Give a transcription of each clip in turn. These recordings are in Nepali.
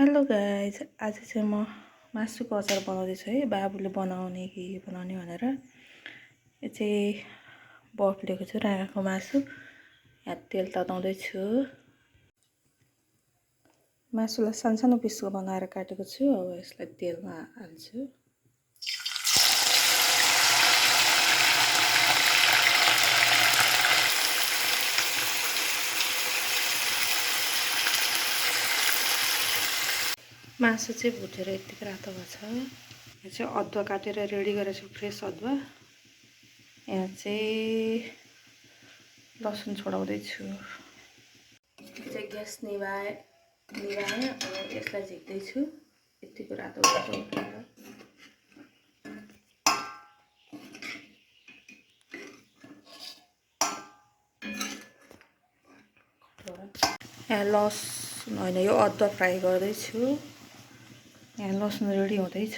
हेलो गाइज, आज चाहिँ म मासुको अचार बनाउँदैछु है। बाबुले बनाउने कि बनाउने भनेर यो चाहिँ बफ लिएको छु, राँगाको मासु। यहाँ तेल तताउँदैछु। मासुलाई सानो पिसको बनाएर काटेको छु। अब यसलाई तेलमा हाल्छु। मासु चाहिँ भुटेर यतिकै रातो भएको छ। यहाँ चाहिँ अदुवा काटेर रेडी गरेको छु, फ्रेस अदुवा। यहाँ चाहिँ लसुन छोडाउँदैछु। चाहिँ ग्यास निभाएँ। अब यसलाई झिक्दैछु। यतिको रातो उठेर यहाँ लसुन होइन, यो अदुवा फ्राई गर्दैछु। यहाँ लसुन रेडी हुँदैछ।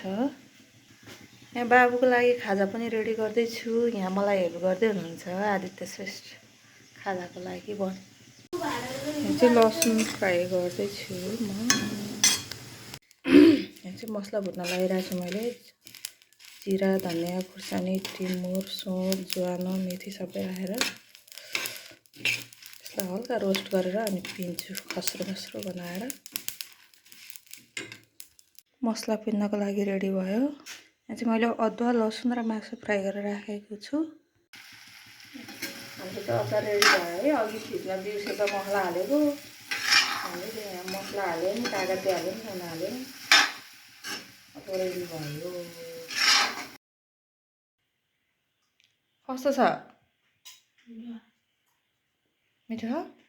यहाँ बाबुको लागि खाजा पनि रेडी गर्दैछु। यहाँ मलाई हेल्प गर्दै हुनुहुन्छ आदित्य श्रेष्ठ खाजाको लागि यहाँ चाहिँ लसुन फ्राई गर्दैछु म। यहाँ चाहिँ मसला भुट्न लगाइरहेको छु मैले। जिरा, धनियाँ, खुर्सानी, टिमुर, सोँठ, ज्वानो, मेथी सबै राखेर यसलाई हल्का रोस्ट गरेर अनि पिन्छु खस्रो बनाएर। मसला पिन्नको लागि रेडी भयो। यहाँ चाहिँ मैले अदुवा, लसुन र मासु फ्राई गरेर राखेको छु। हाम्रो चाहिँ अचार रेडी भयो है। अघि फ्रिजमा बिर्सेर मसला हालेको। हामीले यहाँ मसला हाल्यौँ, कागती हाल्यौँ, नुन हाल्यौँ। अब रेडी भयो। कस्तो छ? मिठो छ?